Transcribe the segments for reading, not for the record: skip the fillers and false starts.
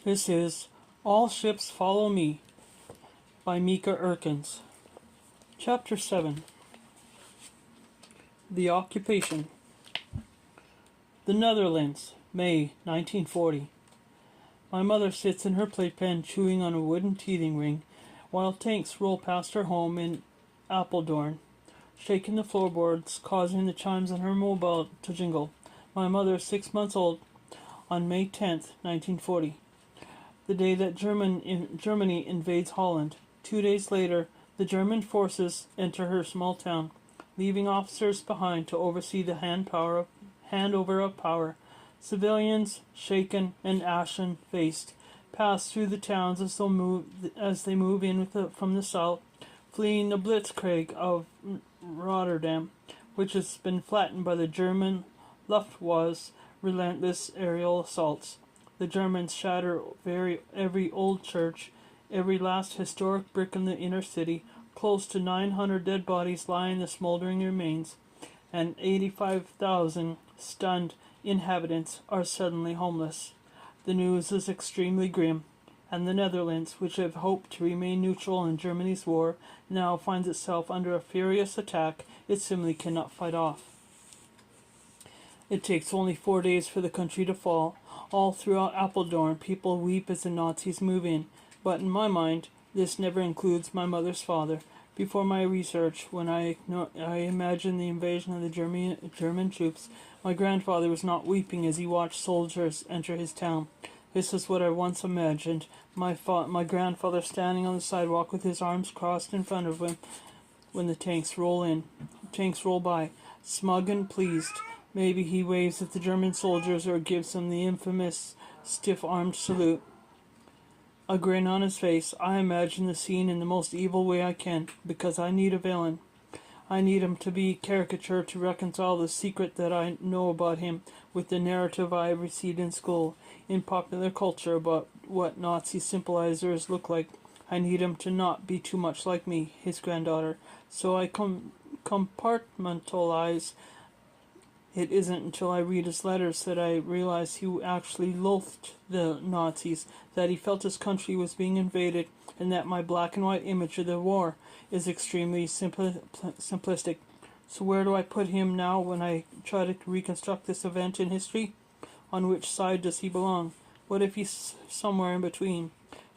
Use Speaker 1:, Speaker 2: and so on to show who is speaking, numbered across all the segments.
Speaker 1: This is All Ships Follow Me by Mieke Eerkens. Chapter 7. The Occupation. The Netherlands, May 1940. My mother sits in her playpen chewing on a wooden teething ring while tanks roll past her home in Apeldoorn, shaking the floorboards, causing the chimes on her mobile to jingle. My mother is 6 months old on May 10th, 1940. The day that Germany invades Holland. 2 days later, the German forces enter her small town, leaving officers behind to oversee the handover of power. Civilians, shaken and ashen-faced, pass through the towns as they move in from the south, fleeing the blitzkrieg of Rotterdam, which has been flattened by the German Luftwaffe's relentless aerial assaults. The Germans shatter every old church, every last historic brick in the inner city. Close to 900 dead bodies lie in the smoldering remains, and 85,000 stunned inhabitants are suddenly homeless. The news is extremely grim, and the Netherlands, which have hoped to remain neutral in Germany's war, now finds itself under a furious attack it simply cannot fight off. It takes only 4 days for the country to fall. All throughout Apeldoorn, people weep as the Nazis move in. But in my mind, this never includes my mother's father. Before my research, when I imagined the invasion of the German troops, my grandfather was not weeping as he watched soldiers enter his town. This is what I once imagined. My grandfather standing on the sidewalk with his arms crossed in front of him when the tanks roll by, smug and pleased. Maybe he waves at the German soldiers or gives them the infamous stiff-armed salute. A grin on his face, I imagine the scene in the most evil way I can, because I need a villain. I need him to be caricatured to reconcile the secret that I know about him with the narrative I received in school, in popular culture, about what Nazi sympathizers look like. I need him to not be too much like me, his granddaughter. So I compartmentalize. It isn't until I read his letters that I realize he actually loathed the Nazis, that he felt his country was being invaded, and that my black and white image of the war is extremely simplistic. So where do I put him now when I try to reconstruct this event in history? On which side does he belong? What if he's somewhere in between?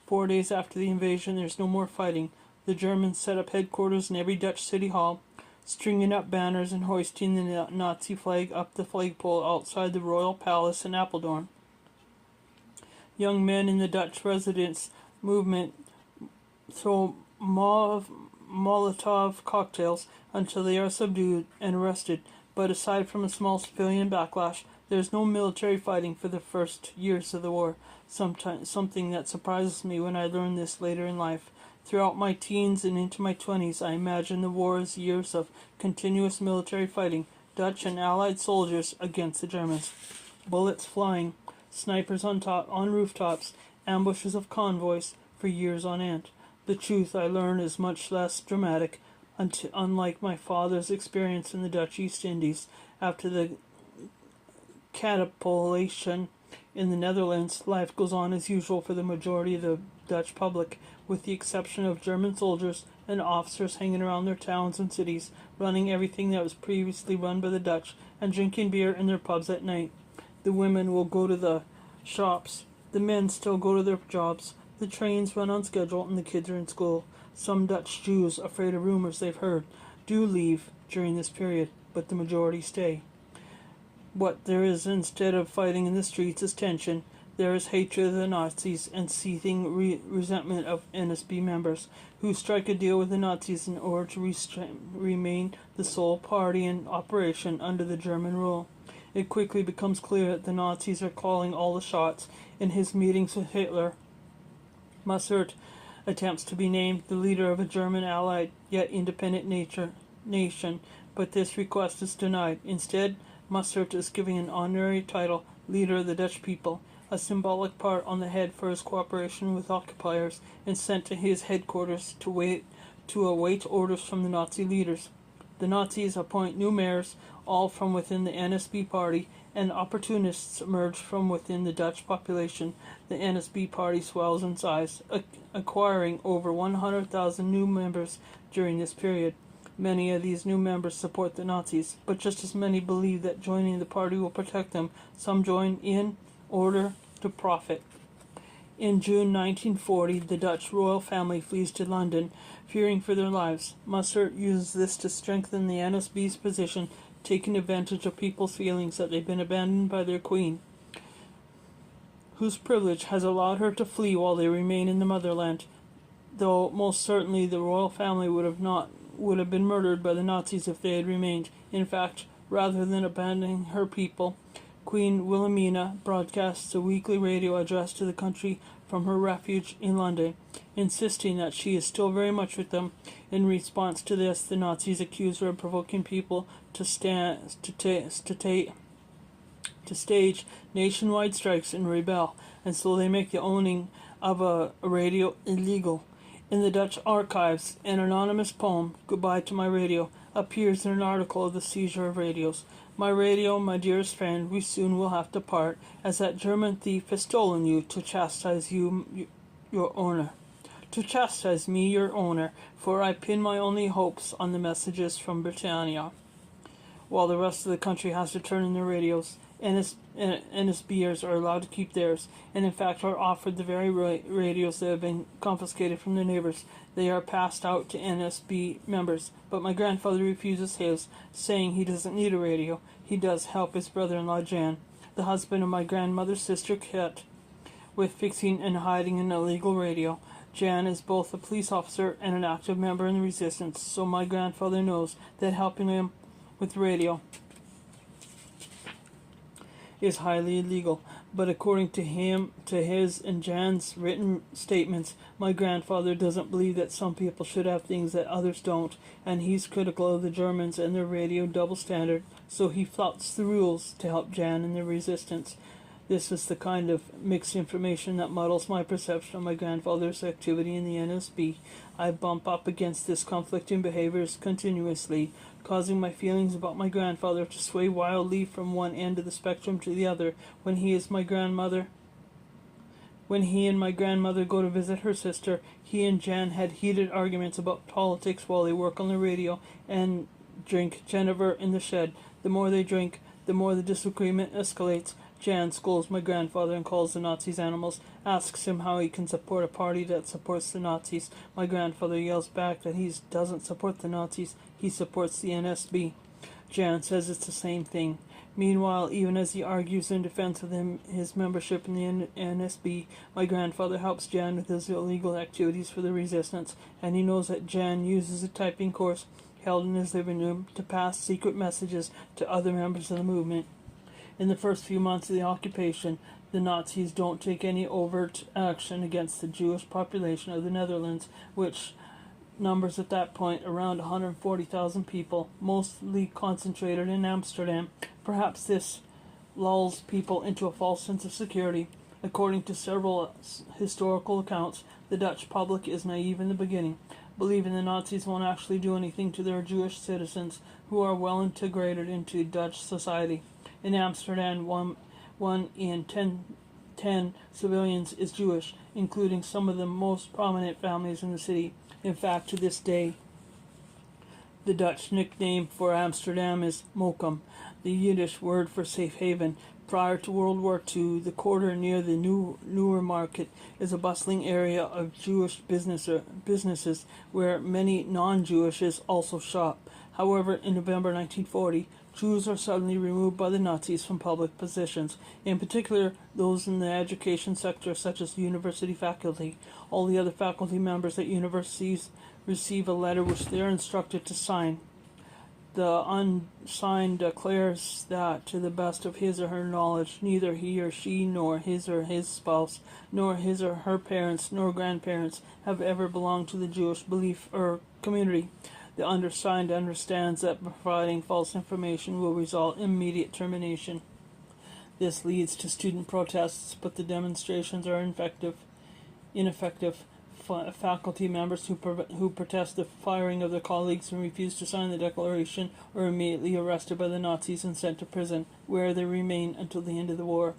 Speaker 1: 4 days after the invasion, there's no more fighting. The Germans set up headquarters in every Dutch city hall, stringing up banners and hoisting the Nazi flag up the flagpole outside the royal palace in Apeldoorn. Young men in the Dutch resistance movement throw Molotov cocktails until they are subdued and arrested, but aside from a small civilian backlash, there's no military fighting for the first years of the war, something that surprises me when I learn this later in life. Throughout my teens and into my 20s, I imagined the war as years of continuous military fighting, Dutch and Allied soldiers against the Germans. Bullets flying, snipers on rooftops, ambushes of convoys for years on end. The truth, I learn, is much less dramatic, unlike my father's experience in the Dutch East Indies. After the catapultation in the Netherlands, life goes on as usual for the majority of the Dutch public, with the exception of German soldiers and officers hanging around their towns and cities, running everything that was previously run by the Dutch, and drinking beer in their pubs at night. The women will go to the shops. The men still go to their jobs. The trains run on schedule and the kids are in school. Some Dutch Jews, afraid of rumors they've heard, do leave during this period, but the majority stay. What there is instead of fighting in the streets is tension. There is hatred of the Nazis and seething resentment of NSB members who strike a deal with the Nazis in order to remain the sole party in operation under the German rule. It quickly becomes clear that the Nazis are calling all the shots. In his meetings with Hitler, Mussert attempts to be named the leader of a German allied yet independent nation, but this request is denied. Instead, Mussert is given an honorary title, leader of the Dutch people, a symbolic part on the head for his cooperation with occupiers, and sent to his headquarters to await orders from the Nazi leaders. The Nazis appoint new mayors, all from within the NSB party, and opportunists emerge from within the Dutch population. The NSB party swells in size, acquiring over 100,000 new members during this period. Many of these new members support the Nazis, but just as many believe that joining the party will protect them. Some join in order to profit. In June 1940, the Dutch royal family flees to London, fearing for their lives. Musser uses this to strengthen the NSB's position, taking advantage of people's feelings that they've been abandoned by their queen, whose privilege has allowed her to flee while they remain in the motherland, though most certainly the royal family would have been murdered by the Nazis if they had remained. In fact, rather than abandoning her people, Queen Wilhelmina broadcasts a weekly radio address to the country from her refuge in London, insisting that she is still very much with them. In response to this, the Nazis accuse her of provoking people to stage nationwide strikes and rebel, and so they make the owning of a radio illegal. In the Dutch archives, an anonymous poem, "Goodbye to My Radio," appears in an article of the seizure of radios. "My radio, my dearest friend, we soon will have to part, as that German thief has stolen you to chastise you, your owner. To chastise me, your owner, for I pin my only hopes on the messages from Britannia." While the rest of the country has to turn in their radios, NSBers are allowed to keep theirs, and in fact are offered the very radios that have been confiscated from their neighbors. They are passed out to NSB members, but my grandfather refuses his, saying he doesn't need a radio. He does help his brother-in-law Jan, the husband of my grandmother's sister Kit, with fixing and hiding an illegal radio. Jan is both a police officer and an active member in the resistance, so my grandfather knows that helping him with radio is highly illegal. But according to his and Jan's written statements, my grandfather doesn't believe that some people should have things that others don't, and he's critical of the Germans and their radio double standard, so he flouts the rules to help Jan in the resistance. This is the kind of mixed information that muddles my perception of my grandfather's activity in the NSB. I bump up against this conflicting behaviors continuously, causing my feelings about my grandfather to sway wildly from one end of the spectrum to the other. When he and my grandmother go to visit her sister, he and Jan had heated arguments about politics while they work on the radio and drink Jennifer in the shed. The more they drink, the more the disagreement escalates. Jan scolds my grandfather and calls the Nazis animals, asks him how he can support a party that supports the Nazis. My grandfather yells back that he doesn't support the Nazis, he supports the NSB. Jan says it's the same thing. Meanwhile, even as he argues in defense of his membership in the NSB, my grandfather helps Jan with his illegal activities for the resistance, and he knows that Jan uses a typing course held in his living room to pass secret messages to other members of the movement. In the first few months of the occupation, the Nazis don't take any overt action against the Jewish population of the Netherlands, which numbers at that point around 140,000 people, mostly concentrated in Amsterdam. Perhaps this lulls people into a false sense of security. According to several historical accounts, the Dutch public is naive in the beginning, believing the Nazis won't actually do anything to their Jewish citizens who are well integrated into Dutch society. In Amsterdam, one in 10 civilians is Jewish, including some of the most prominent families in the city. In fact, to this day, the Dutch nickname for Amsterdam is Mokum, the Yiddish word for safe haven. Prior to World War II, the quarter near the Newer Market is a bustling area of Jewish businesses where many non-Jewishes also shop. However, in November 1940, Jews are suddenly removed by the Nazis from public positions, in particular those in the education sector such as university faculty. All the other faculty members at universities receive a letter which they are instructed to sign. The unsigned declares that, to the best of his or her knowledge, neither he or she, nor his or his spouse, nor his or her parents, nor grandparents have ever belonged to the Jewish belief or community. The undersigned understands that providing false information will result in immediate termination. This leads to student protests, but the demonstrations are ineffective. faculty members who protest the firing of their colleagues and refuse to sign the declaration are immediately arrested by the Nazis and sent to prison, where they remain until the end of the war.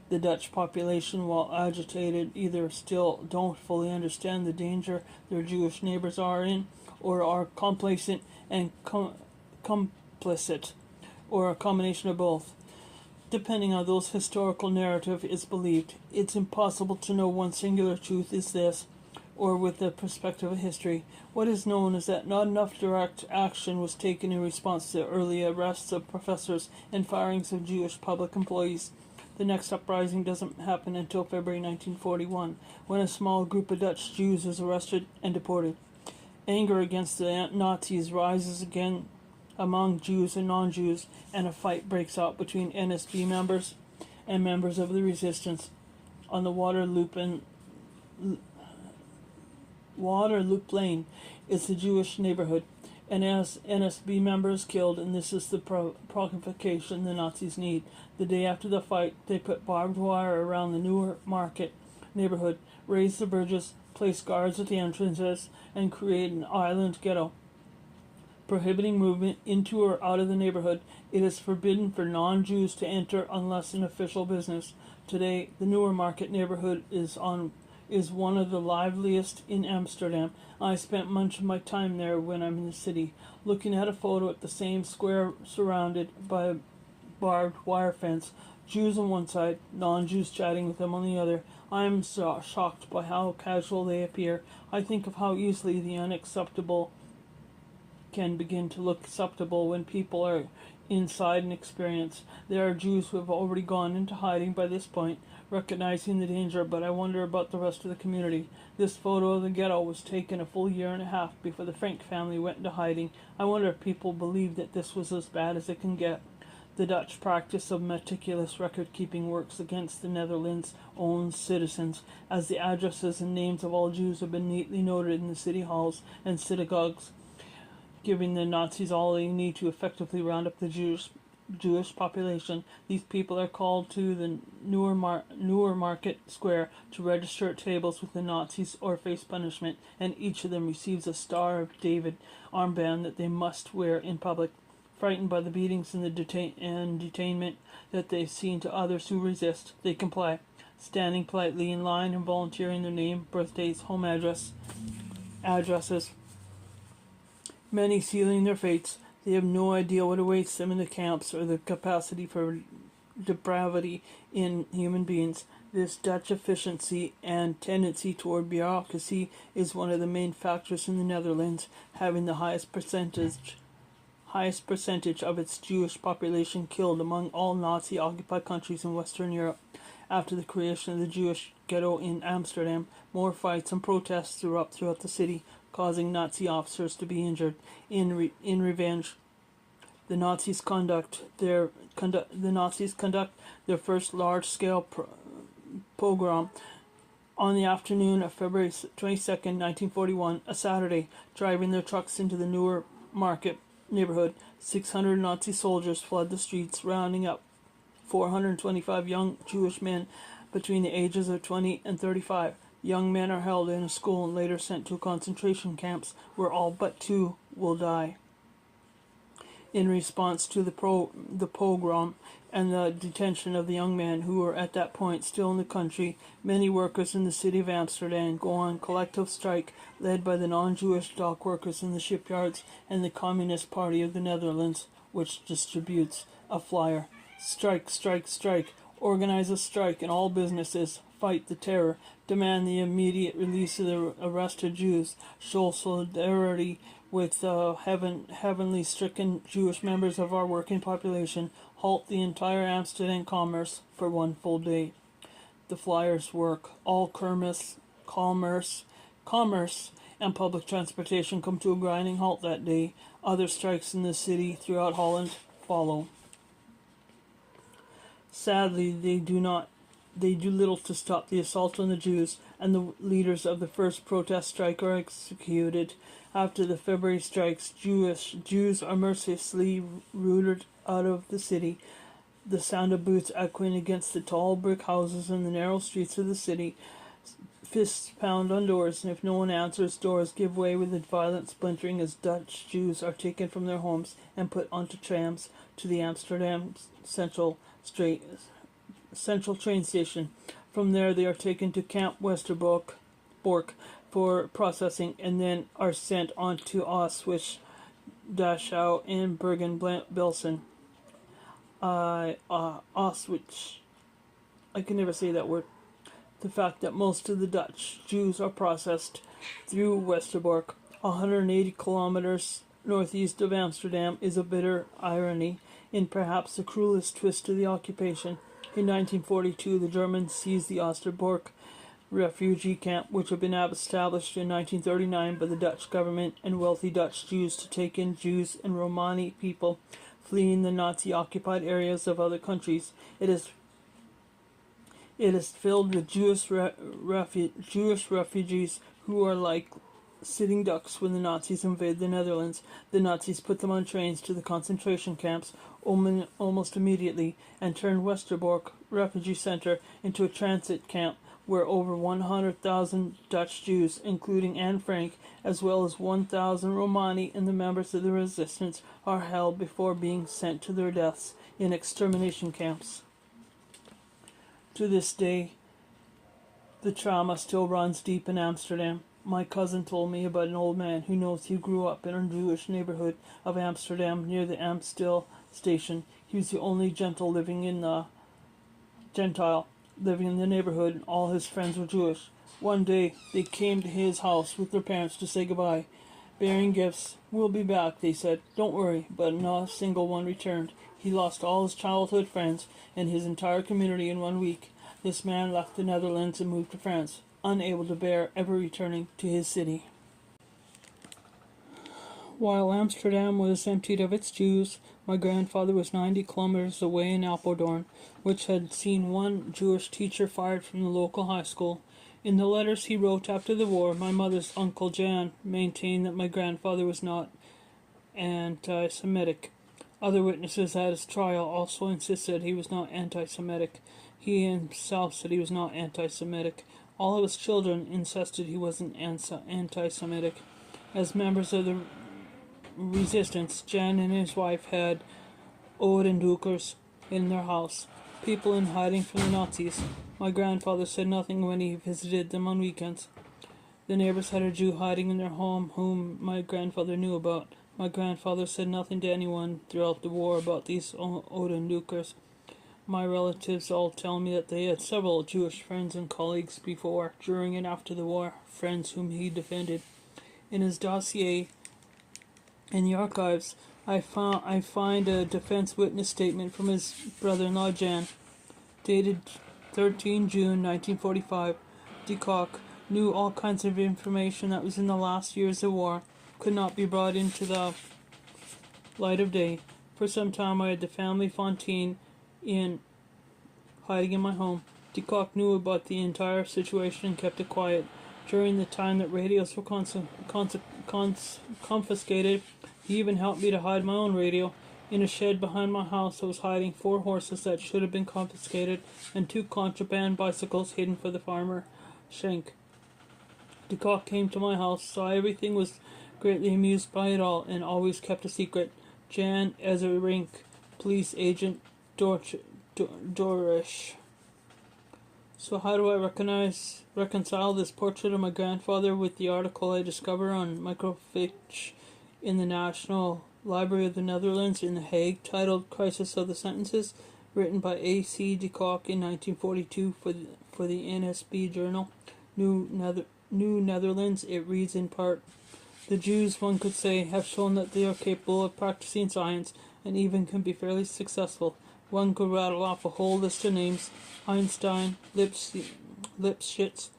Speaker 1: The Dutch population, while agitated, either still don't fully understand the danger their Jewish neighbors are in, or are complacent and complicit, or a combination of both. Depending on those historical narrative is believed, it's impossible to know one singular truth is this, or with the perspective of history. What is known is that not enough direct action was taken in response to early arrests of professors and firings of Jewish public employees. The next uprising doesn't happen until February 1941, when a small group of Dutch Jews is arrested and deported. Anger against the Nazis rises again among Jews and non-Jews, and a fight breaks out between NSB members and members of the resistance on the Waterloop Lane is the Jewish neighborhood, and as NSB members killed, and this is the provocation the Nazis need. The day after the fight, they put barbed wire around the Newer Market neighborhood, raised the bridges, placed guards at the entrances, and created an island ghetto, prohibiting movement into or out of the neighborhood. It is forbidden for non-Jews to enter unless in official business. Today, the Newer Market neighborhood is one of the liveliest in Amsterdam. I spent much of my time there when I'm in the city, looking at a photo at the same square surrounded by a barbed wire fence. Jews on one side, non-Jews chatting with them on the other. I am so shocked by how casual they appear. I think of how easily the unacceptable can begin to look acceptable when people are inside an experience. There are Jews who have already gone into hiding by this point, recognizing the danger, but I wonder about the rest of the community. This photo of the ghetto was taken a full year and a half before the Frank family went into hiding. I wonder if people believe that this was as bad as it can get. The Dutch practice of meticulous record-keeping works against the Netherlands' own citizens, as the addresses and names of all Jews have been neatly noted in the city halls and synagogues, giving the Nazis all they need to effectively round up the Jewish population. These people are called to the Newer Market Square to register at tables with the Nazis or face punishment, and each of them receives a Star of David armband that they must wear in public. Frightened by the beatings and the detainment that they've seen to others who resist, they comply, standing politely in line and volunteering their name, birthdays, home addresses. Many sealing their fates. They have no idea what awaits them in the camps or the capacity for depravity in human beings. This Dutch efficiency and tendency toward bureaucracy is one of the main factors in the Netherlands, having the highest percentage of its Jewish population killed among all Nazi-occupied countries in Western Europe. After the creation of the Jewish ghetto in Amsterdam, more fights and protests erupt throughout the city, causing Nazi officers to be injured. In revenge, the Nazis conduct their first large-scale pogrom on the afternoon of February 22nd, 1941, a Saturday, driving their trucks into the Newer Market neighborhood. 600 Nazi soldiers flood the streets, rounding up 425 young Jewish men between the ages of 20 and 35. Young men are held in a school and later sent to concentration camps, where all but 2 will die. In response to the pogrom and the detention of the young men who were at that point still in the country, many workers in the city of Amsterdam go on collective strike, led by the non-Jewish dock workers in the shipyards and the Communist Party of the Netherlands, which distributes a flyer. Strike, strike, strike. Organize a strike in all businesses. Fight the terror. Demand the immediate release of the arrested Jews. Show solidarity with heavenly stricken Jewish members of our working population. Halt the entire Amsterdam commerce for one full day. The flyers work. All commerce, and public transportation come to a grinding halt that day. Other strikes in the city throughout Holland follow. Sadly, they do little to stop the assault on the Jews, and the leaders of the first protest strike are executed. After the February strikes, Jews are mercilessly rooted out of the city. The sound of boots echoing against the tall brick houses in the narrow streets of the city Fists pound on doors, and if no one answers, doors give way with a violent splintering as Dutch Jews are taken from their homes and put onto trams to the Amsterdam Central train station. From there, they are taken to Camp Westerbork for processing, and then are sent on to Auschwitz, Dachau, and Bergen-Belsen. Auschwitz. I can never say that word. The fact that most of the Dutch Jews are processed through Westerbork, 180 kilometers northeast of Amsterdam, is a bitter irony in perhaps the cruelest twist to the occupation. In 1942, the Germans seized the Osterbork refugee camp, which had been established in 1939 by the Dutch government and wealthy Dutch Jews to take in Jews and Romani people fleeing the Nazi-occupied areas of other countries. It is filled with Jewish refugees who are like sitting ducks when the Nazis invade the Netherlands. The Nazis put them on trains to the concentration camps almost immediately and turned Westerbork Refugee Center into a transit camp where over 100,000 Dutch Jews, including Anne Frank, as well as 1,000 Romani and the members of the resistance, are held before being sent to their deaths in extermination camps. To this day, the trauma still runs deep in Amsterdam. My cousin told me about an old man who knows he grew up in a Jewish neighborhood of Amsterdam near the Amstel station. He was the only Gentile living in the neighborhood, and all his friends were Jewish. One day, they came to his house with their parents to say goodbye, bearing gifts. "We'll be back," they said. "Don't worry," but not a single one returned. He lost all his childhood friends and his entire community in 1 week. This man left the Netherlands and moved to France, unable to bear ever returning to his city. While Amsterdam was emptied of its Jews, my grandfather was 90 kilometers away in Apeldoorn, which had seen one Jewish teacher fired from the local high school. In the letters he wrote after the war, my mother's Uncle Jan maintained that my grandfather was not anti-Semitic. Other witnesses at his trial also insisted he was not anti-Semitic. He himself said he was not anti-Semitic. All of his children insisted he wasn't anti-Semitic. As members of the resistance, Jan and his wife had Oudendukers in their house, people in hiding from the Nazis. My grandfather said nothing when he visited them on weekends. The neighbors had a Jew hiding in their home whom my grandfather knew about. My grandfather said nothing to anyone throughout the war about these Oudendukers. My relatives all tell me that they had several Jewish friends and colleagues before, during, and after the war, friends whom he defended. In his dossier in the archives, I find a defense witness statement from his brother-in-law Jan, dated 13 June 1945. De Kock knew all kinds of information that was in the last years of war, could not be brought into the light of day. For some time I had the family Fontaine in hiding in my home. De Kock knew about the entire situation and kept it quiet. During the time that radios were confiscated, he even helped me to hide my own radio. In a shed behind my house I was hiding 4 horses that should have been confiscated and 2 contraband bicycles hidden for the farmer Schenk. De Kock came to my house, saw everything, was greatly amused by it all, and always kept a secret. Jan Ezerink, police agent, Dorish. So how do I reconcile this portrait of my grandfather with the article I discovered on microfiche in the National Library of the Netherlands in The Hague, titled "Crisis of the Sentences," written by A.C. de Kock in 1942 for the NSB Journal, New Netherlands? It reads in part: "The Jews, one could say, have shown that they are capable of practicing science, and even can be fairly successful. One could rattle off a whole list of names: Einstein, Lipschitz,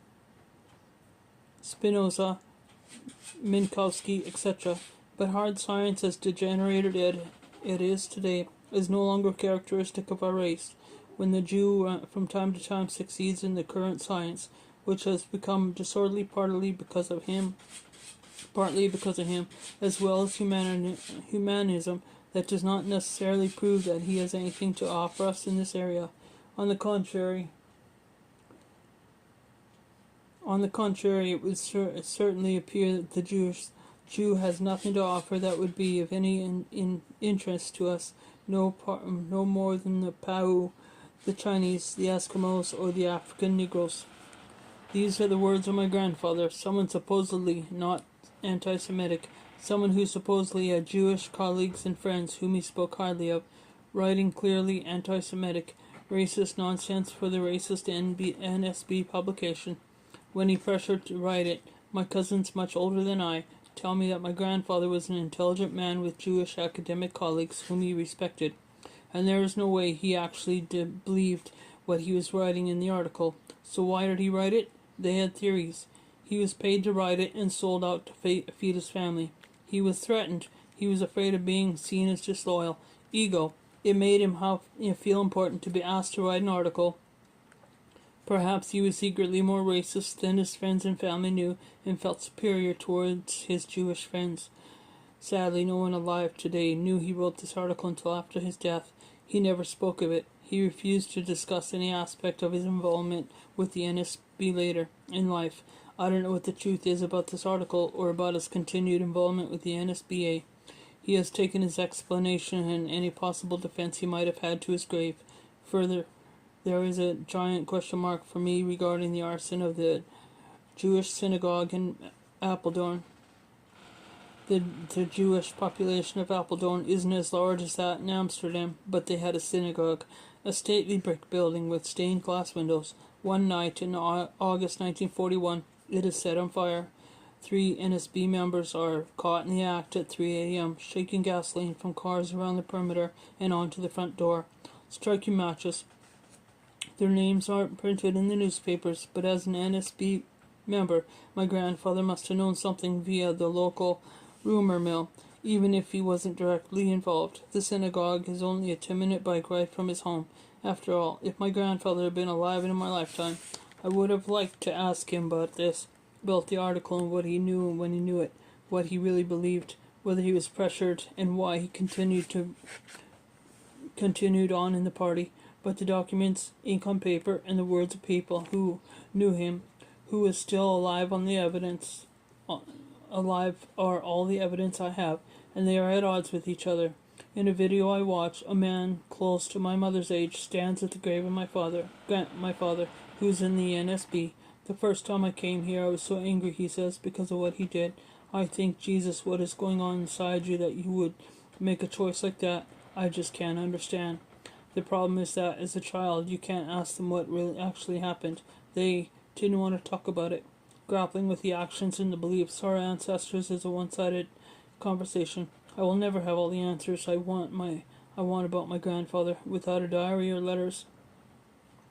Speaker 1: Spinoza, Minkowski, etc. But hard science, as degenerated it is today, is no longer characteristic of our race. When the Jew from time to time succeeds in the current science, which has become disorderly partly because of him, as well as humanism, that does not necessarily prove that he has anything to offer us in this area. On the contrary, On the contrary, it would certainly appear that the Jew has nothing to offer that would be of any interest to us, no more than the Pau, the Chinese, the Eskimos, or the African Negroes. These are the words of my grandfather, someone supposedly not anti-Semitic, someone who supposedly had Jewish colleagues and friends whom he spoke highly of, writing clearly anti-Semitic, racist nonsense for the racist NSB publication. When he pressured to write it, my cousins much older than I tell me that my grandfather was an intelligent man with Jewish academic colleagues whom he respected, and there is no way he actually believed what he was writing in the article. So why did he write it? They had theories. He was paid to write it and sold out to feed his family. He was threatened. He was afraid of being seen as disloyal. Ego. It made him feel important to be asked to write an article. Perhaps he was secretly more racist than his friends and family knew, and felt superior towards his Jewish friends. Sadly, no one alive today knew he wrote this article until after his death. He never spoke of it. He refused to discuss any aspect of his involvement with the NSB later in life. I don't know what the truth is about this article or about his continued involvement with the NSBA. He has taken his explanation and any possible defense he might have had to his grave. Further, there is a giant question mark for me regarding the arson of the Jewish synagogue in Apeldoorn. The Jewish population of Apeldoorn isn't as large as that in Amsterdam, but they had a synagogue, a stately brick building with stained glass windows. One night in August 1941, it is set on fire. 3 NSB members are caught in the act at 3 a.m., shaking gasoline from cars around the perimeter and onto the front door, striking matches. Their names aren't printed in the newspapers, but as an NSB member, my grandfather must have known something via the local rumor mill, even if he wasn't directly involved. The synagogue is only a 10-minute bike ride from his home. After all, if my grandfather had been alive in my lifetime, I would have liked to ask him about this, about the article and what he knew when he knew it, what he really believed, whether he was pressured, and why he continued on in the party. But the documents, ink on paper, and the words of people who knew him, who is still alive are all the evidence I have, and they are at odds with each other. In a video I watch, a man close to my mother's age stands at the grave of my father, who's in the NSB. The first time I came here I was so angry, he says, because of what he did. I think, Jesus, what is going on inside you that you would make a choice like that? I just can't understand. The problem is that as a child you can't ask them what really actually happened. They didn't want to talk about it. Grappling with the actions and the beliefs of our ancestors is a one-sided conversation. I will never have all the answers I want about my grandfather without a diary or letters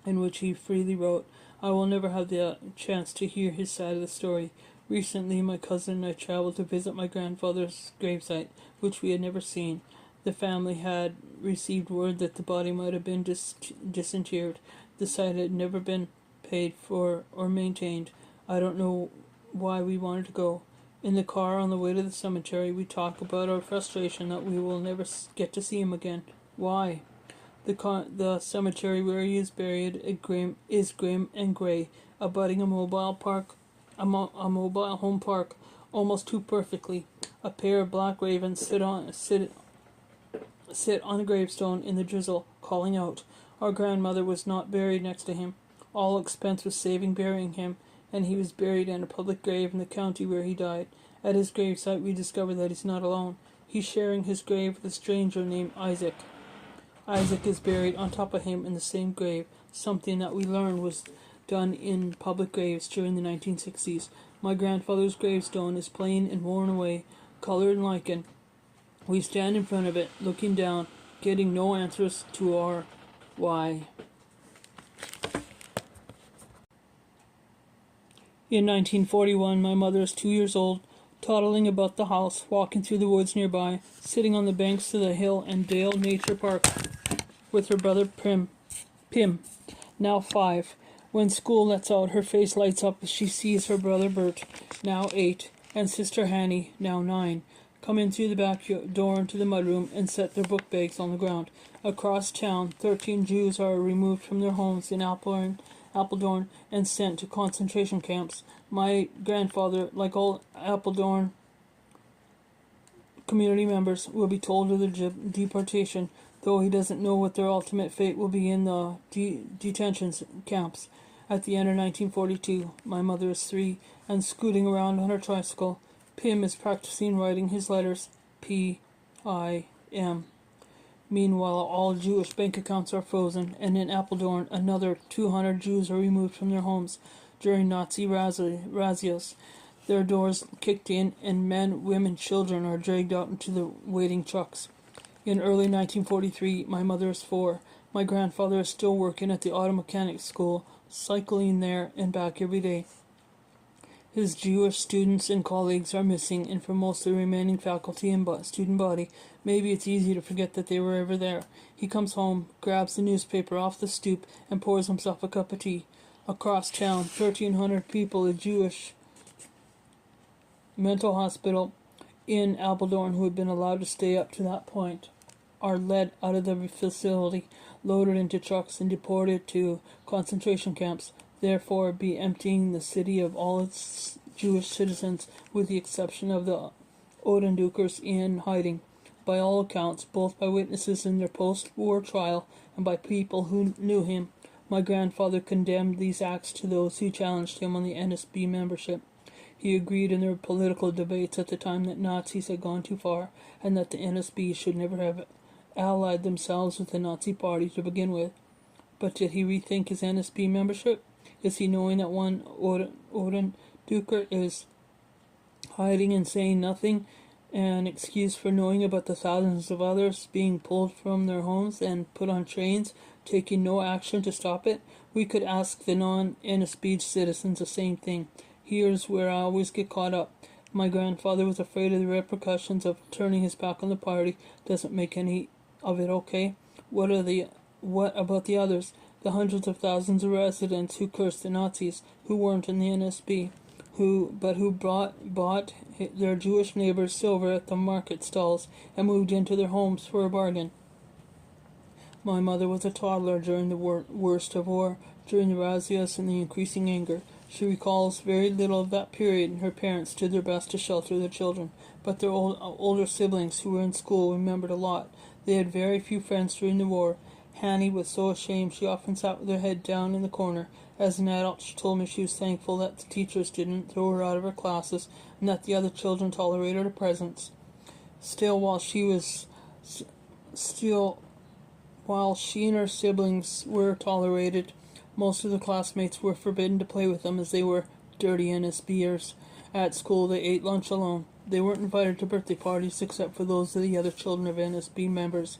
Speaker 1: in which he freely wrote. I will never have the chance to hear his side of the story. Recently, my cousin and I traveled to visit my grandfather's gravesite, which we had never seen. The family had received word that the body might have been disinterred. The site had never been paid for or maintained. I don't know why we wanted to go. In the car on the way to the cemetery, we talk about our frustration that we will never get to see him again. Why? The cemetery where he is buried is grim and grey, abutting a mobile home park, almost too perfectly. A pair of black ravens sit on a gravestone in the drizzle, calling out. Our grandmother was not buried next to him. All expense was saving burying him, and he was buried in a public grave in the county where he died. At his gravesite we discover that he's not alone. He's sharing his grave with a stranger named Isaac. Isaac is buried on top of him in the same grave, something that we learned was done in public graves during the 1960s. My grandfather's gravestone is plain and worn away, colored and lichened. We stand in front of it, looking down, getting no answers to our why. In 1941, my mother is 2 years old, toddling about the house, walking through the woods nearby, sitting on the banks of the Hill and Dale Nature Park with her brother Pim, now 5. When school lets out, her face lights up as she sees her brother Bert, now 8, and sister Hanny, now 9, come in through the back door into the mudroom and set their book bags on the ground. Across town, 13 Jews are removed from their homes in Apeldoorn Apeldoorn and sent to concentration camps. My grandfather, like all Apeldoorn community members, will be told of their deportation, though he doesn't know what their ultimate fate will be in the detention camps. At the end of 1942, my mother is 3 and scooting around on her tricycle. Pim is practicing writing his letters. P-I-M. Meanwhile, all Jewish bank accounts are frozen, and in Apeldoorn, another 200 Jews are removed from their homes during Nazi razzias. Their doors kicked in, and men, women, children are dragged out into the waiting trucks. In early 1943, my mother is 4. My grandfather is still working at the auto mechanics school, cycling there and back every day. His Jewish students and colleagues are missing, and for most of the remaining faculty and student body, maybe it's easy to forget that they were ever there. He comes home, grabs the newspaper off the stoop, and pours himself a cup of tea. Across town, 1,300 people at Jewish mental hospital in Apeldoorn who had been allowed to stay up to that point are led out of the facility, loaded into trucks, and deported to concentration camps, therefore be emptying the city of all its Jewish citizens, with the exception of the Oudendukers in hiding. By all accounts, both by witnesses in their post-war trial and by people who knew him, my grandfather condemned these acts to those who challenged him on the NSB membership. He agreed in their political debates at the time that Nazis had gone too far, and that the NSB should never have allied themselves with the Nazi Party to begin with. But did he rethink his NSB membership? Is he knowing that one Oudenduker is hiding and saying nothing, an excuse for knowing about the thousands of others being pulled from their homes and put on trains, taking no action to stop it? We could ask the non-NSB citizens the same thing. Here's where I always get caught up. My grandfather was afraid of the repercussions of turning his back on the party. Doesn't make any of it okay. What about the others? The hundreds of thousands of residents who cursed the Nazis, who weren't in the NSB, who bought their Jewish neighbors silver at the market stalls and moved into their homes for a bargain. My mother was a toddler during the worst of war, during the razzias and the increasing anger. She recalls very little of that period, and her parents did their best to shelter their children, but their older siblings who were in school remembered a lot. They had very few friends during the war. Hanny was so ashamed she often sat with her head down in the corner. As an adult, she told me she was thankful that the teachers didn't throw her out of her classes, and that the other children tolerated her presence. Still, while she and her siblings were tolerated, most of the classmates were forbidden to play with them, as they were dirty NSBers. At school, they ate lunch alone. They weren't invited to birthday parties except for those of the other children of NSB members.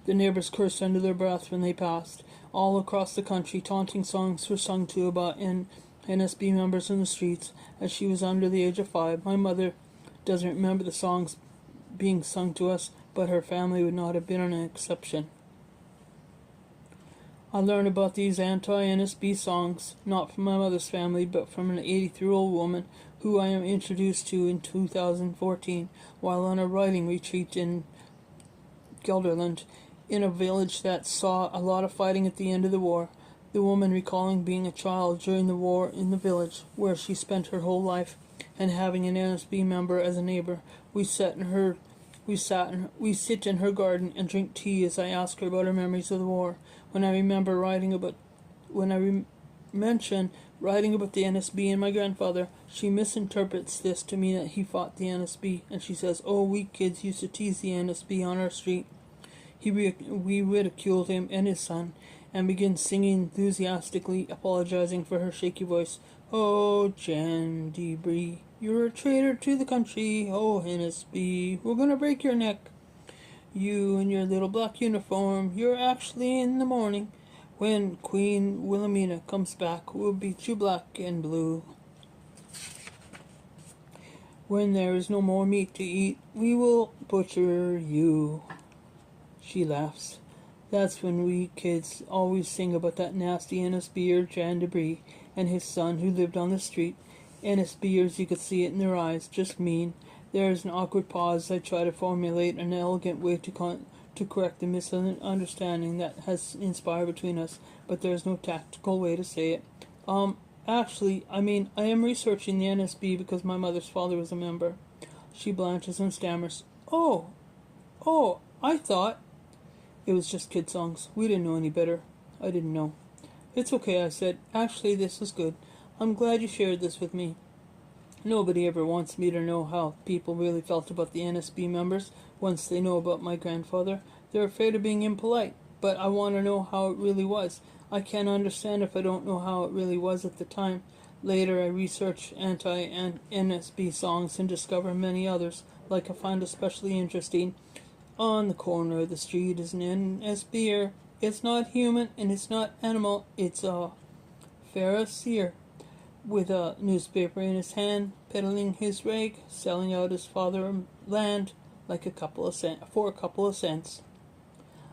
Speaker 1: The neighbors cursed under their breath when they passed. All across the country, taunting songs were sung to about NSB members in the streets. As she was under the age of 5, my mother doesn't remember the songs being sung to us, but her family would not have been an exception. I learned about these anti-NSB songs, not from my mother's family, but from an 83-year-old woman who I am introduced to in 2014 while on a writing retreat in Gelderland, in a village that saw a lot of fighting at the end of the war. The woman recalling being a child during the war in the village, where she spent her whole life, and having an NSB member as a neighbor. We sit in her garden and drink tea as I ask her about her memories of the war. When I mention writing about the NSB and my grandfather, she misinterprets this to mean that he fought the NSB, and she says, "Oh, we kids used to tease the NSB on our street." We ridiculed him and his son, and began singing enthusiastically, apologizing for her shaky voice. "Oh, Jan Debris, you're a traitor to the country. Oh, NSB, we're gonna break your neck. You in your little black uniform, you're actually in the morning. When Queen Wilhelmina comes back, we'll beat you black and blue. When there is no more meat to eat, we will butcher you." She laughs. That's when we kids always sing about that nasty NSBer Jan Debris and his son who lived on the street. NSBers, you could see it in their eyes, just mean. There is an awkward pause. I try to formulate an elegant way to to correct the misunderstanding that has inspired between us, but there is no tactical way to say it. Actually, I am researching the NSB because my mother's father was a member. She blanches and stammers. Oh, I thought it was just kid songs. We didn't know any better. I didn't know. It's okay, I said. Actually, this is good. I'm glad you shared this with me. Nobody ever wants me to know how people really felt about the NSB members once they know about my grandfather. They're afraid of being impolite, but I want to know how it really was. I can't understand if I don't know how it really was at the time. Later, I research anti-NSB songs and discover many others, like I find especially interesting. On the corner of the street is an NSBer. It's not human and it's not animal. It's a Pharisee with a newspaper in his hand, peddling his rag, selling out his fatherland like for a couple of cents.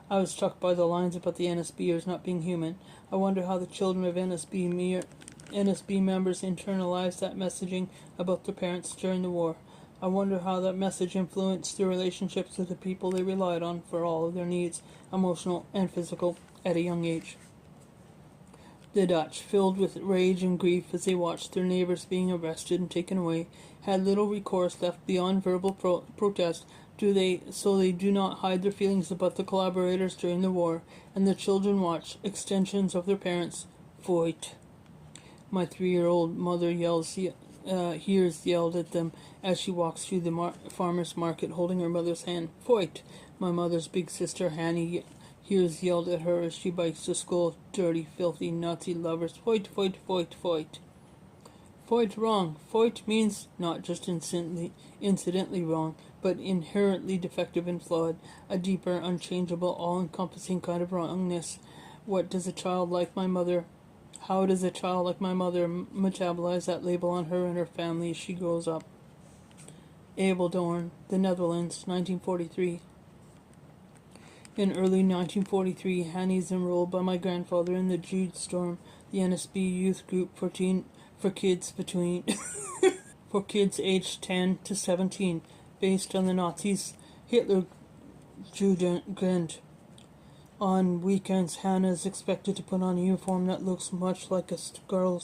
Speaker 1: I was struck by the lines about the NSBers not being human. I wonder how the children of NSB members internalized that messaging about their parents during the war. I wonder how that message influenced their relationships with the people they relied on for all of their needs, emotional and physical, at a young age. The Dutch, filled with rage and grief as they watched their neighbors being arrested and taken away, had little recourse left beyond verbal protest. So they do not hide their feelings about the collaborators during the war, and the children watch extensions of their parents fight. My 3-year-old mother hears yelled at them as she walks through the farmer's market holding her mother's hand. Fight! My mother's big sister Hanny hears yelled at her as she bikes to school. Dirty, filthy, Nazi lovers. Fight, fight, fight, fight. Fight wrong. Fight means not just incidentally wrong, but inherently defective and flawed. A deeper, unchangeable, all-encompassing kind of wrongness. How does a child like my mother metabolize that label on her and her family as she grows up? Apeldoorn, the Netherlands, 1943. In early 1943, Hanny is enrolled by my grandfather in the Judestorm, the NSB youth group for kids for kids aged 10 to 17, based on the Nazis' Hitler Jugend. On weekends, Hannah is expected to put on a uniform that looks much like a Girl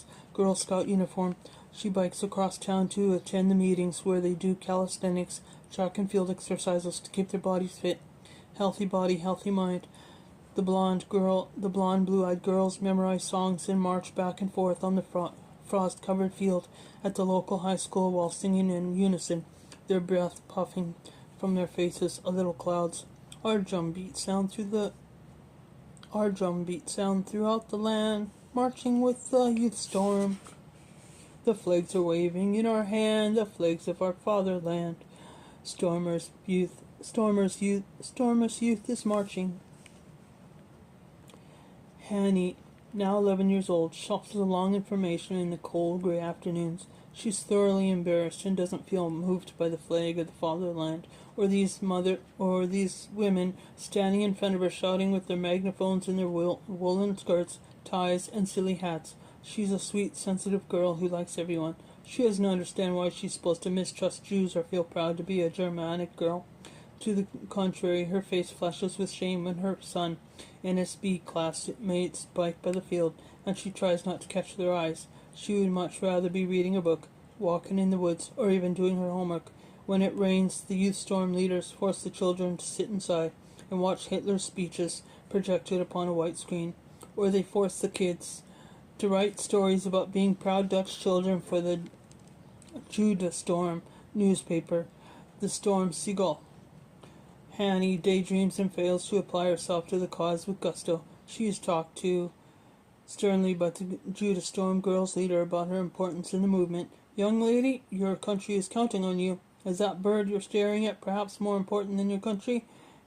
Speaker 1: Scout uniform. She bikes across town to attend the meetings where they do calisthenics, track and field exercises to keep their bodies fit. Healthy body, healthy mind. The blonde, blue-eyed girls memorize songs and march back and forth on the frost-covered field at the local high school while singing in unison, their breath puffing from their faces, a little clouds. Our drum beats sound throughout the land, marching with the youth storm. The flags are waving in our hand, the flags of our fatherland. Stormers youth is marching. Hanny, now 11 years old, shuffles along information in the cold gray afternoons. She's thoroughly embarrassed and doesn't feel moved by the flag of the fatherland, or these women standing in front of her shouting with their megaphones in their woolen skirts, ties, and silly hats. She's a sweet, sensitive girl who likes everyone. She doesn't understand why she's supposed to mistrust Jews or feel proud to be a Germanic girl. To the contrary, her face flushes with shame when her son and his NSB classmates bike by the field, and she tries not to catch their eyes. She would much rather be reading a book, walking in the woods, or even doing her homework. When it rains, the youth storm leaders force the children to sit inside and watch Hitler's speeches projected upon a white screen, or they force the kids to write stories about being proud Dutch children for the Judestorm newspaper, the Storm Seagull. Hanny daydreams and fails to apply herself to the cause with gusto. She is talked to sternly by the Judestorm girls' leader about her importance in the movement. Young lady, your country is counting on you. Is that bird you're staring at perhaps more important than your country?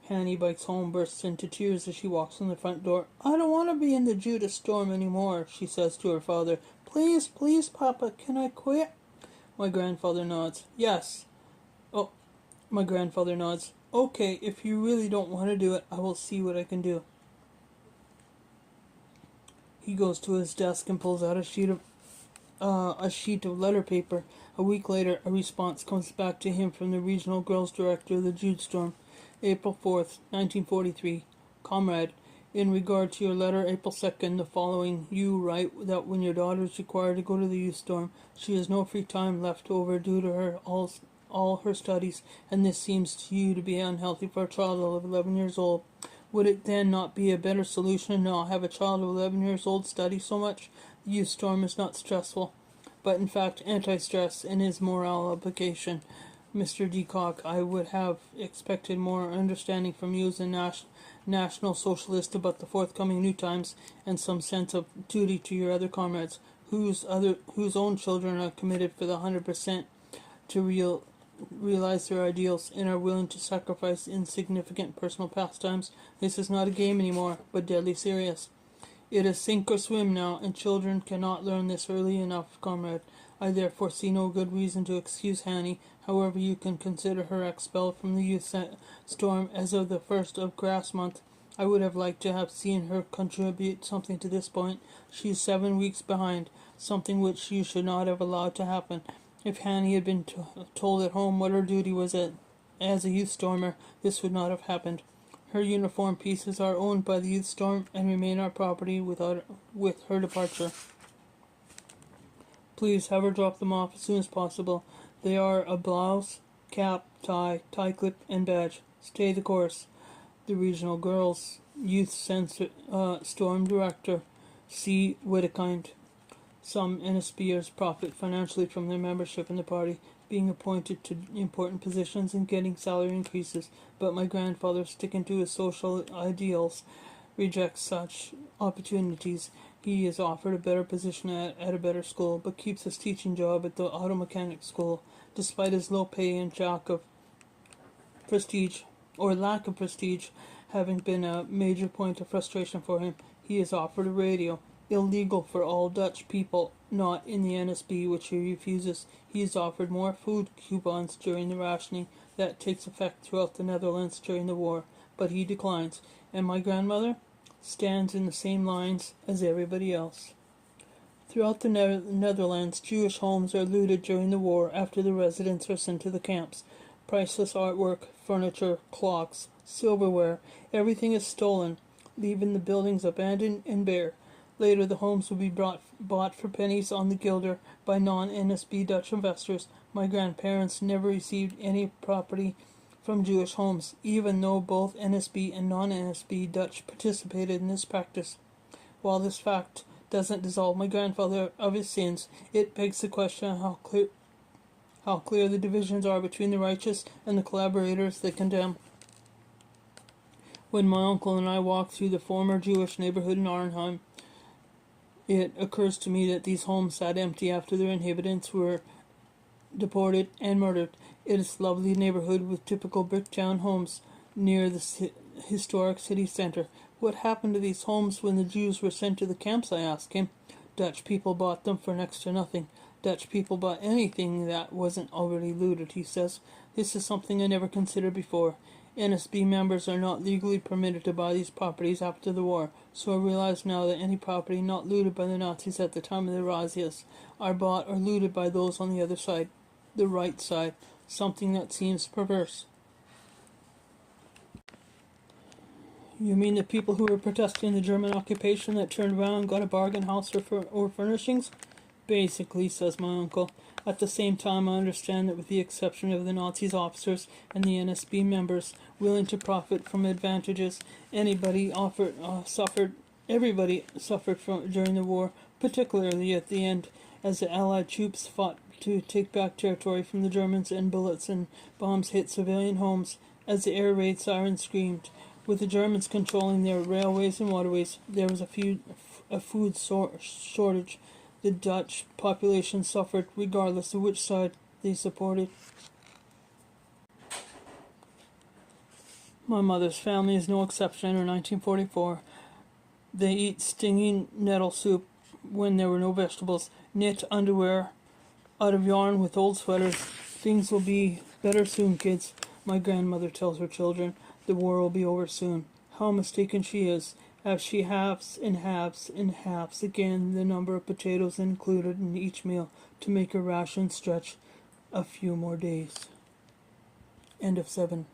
Speaker 1: Hanny bikes home, bursts into tears as she walks from the front door. I don't want to be in the Judestorm anymore, she says to her father. Please, please, Papa, can I quit? My grandfather nods. Yes. My grandfather nods. Okay, if you really don't want to do it, I will see what I can do. He goes to his desk and pulls out a sheet of letter paper. A week later, a response comes back to him from the regional girls director of the Judestorm. April 4th, 1943. Comrade, in regard to your letter April 2nd, the following, you write that when your daughter is required to go to the youth storm, she has no free time left over due to her all her studies, and this seems to you to be unhealthy for a child of 11 years old. Would it then not be a better solution to not have a child of 11 years old study so much? The youth storm is not stressful, but in fact anti-stress and is moral obligation. Mr. Decock, I would have expected more understanding from you as a National Socialist about the forthcoming new times, and some sense of duty to your other comrades, whose own children are committed for the 100% to realize their ideals and are willing to sacrifice insignificant personal pastimes. This is not a game anymore, but deadly serious. It is sink or swim now, and children cannot learn this early enough, comrade. I therefore see no good reason to excuse Hanny. However, you can consider her expelled from the youth storm as of the 1st of grass month. I would have liked to have seen her contribute something to this point. She is 7 weeks behind, something which you should not have allowed to happen. If Hanny had been told at home what her duty was as a youth stormer, this would not have happened. Her uniform pieces are owned by the youth storm and remain our property with her departure. Please have her drop them off as soon as possible. They are a blouse, cap, tie clip, and badge. Stay the course. The Regional Girls Youth Storm Director, C. Whittekind. Some NSBers profit financially from their membership in the party, being appointed to important positions and getting salary increases, but my grandfather, sticking to his social ideals, rejects such opportunities. He is offered a better position at a better school, but keeps his teaching job at the auto mechanic school, despite his low pay and lack of prestige having been a major point of frustration for him. He is offered a radio, illegal for all Dutch people not in the NSB, which he refuses. He is offered more food coupons during the rationing that takes effect throughout the Netherlands during the war, but he declines. And my grandmother stands in the same lines as everybody else. Throughout the Netherlands, Jewish homes are looted during the war after the residents are sent to the camps. Priceless artwork, furniture, clocks, silverware, everything is stolen, leaving the buildings abandoned and bare. Later, the homes will be bought for pennies on the guilder by non-NSB Dutch investors. My grandparents never received any property from Jewish homes, even though both NSB and non-NSB Dutch participated in this practice. While this fact doesn't absolve my grandfather of his sins, it begs the question how clear the divisions are between the righteous and the collaborators they condemn. When my uncle and I walk through the former Jewish neighborhood in Arnhem, it occurs to me that these homes sat empty after their inhabitants were deported and murdered. It is a lovely neighborhood with typical brick-town homes near the historic city center. What happened to these homes when the Jews were sent to the camps, I asked him. Dutch people bought them for next to nothing. Dutch people bought anything that wasn't already looted, he says. This is something I never considered before. NSB members are not legally permitted to buy these properties after the war, so I realize now that any property not looted by the Nazis at the time of the razzias are bought or looted by those on the other side, the right side, something that seems perverse. You mean the people who were protesting the German occupation that turned around and got a bargain house or furnishings? Basically, says my uncle. At the same time, I understand that with the exception of the Nazis officers and the NSB members willing to profit from advantages, everybody suffered during the war, particularly at the end, as the Allied troops fought to take back territory from the Germans and bullets and bombs hit civilian homes, as the air raid sirens screamed. With the Germans controlling their railways and waterways, there was a food shortage. The Dutch population suffered regardless of which side they supported. My mother's family is no exception. In 1944, they eat stinging nettle soup when there were no vegetables, knit underwear out of yarn with old sweaters. Things will be better soon, kids, my grandmother tells her children. The war will be over soon. How mistaken she is, as she halves and halves and halves again the number of potatoes included in each meal to make her ration stretch a few more days. End of 7.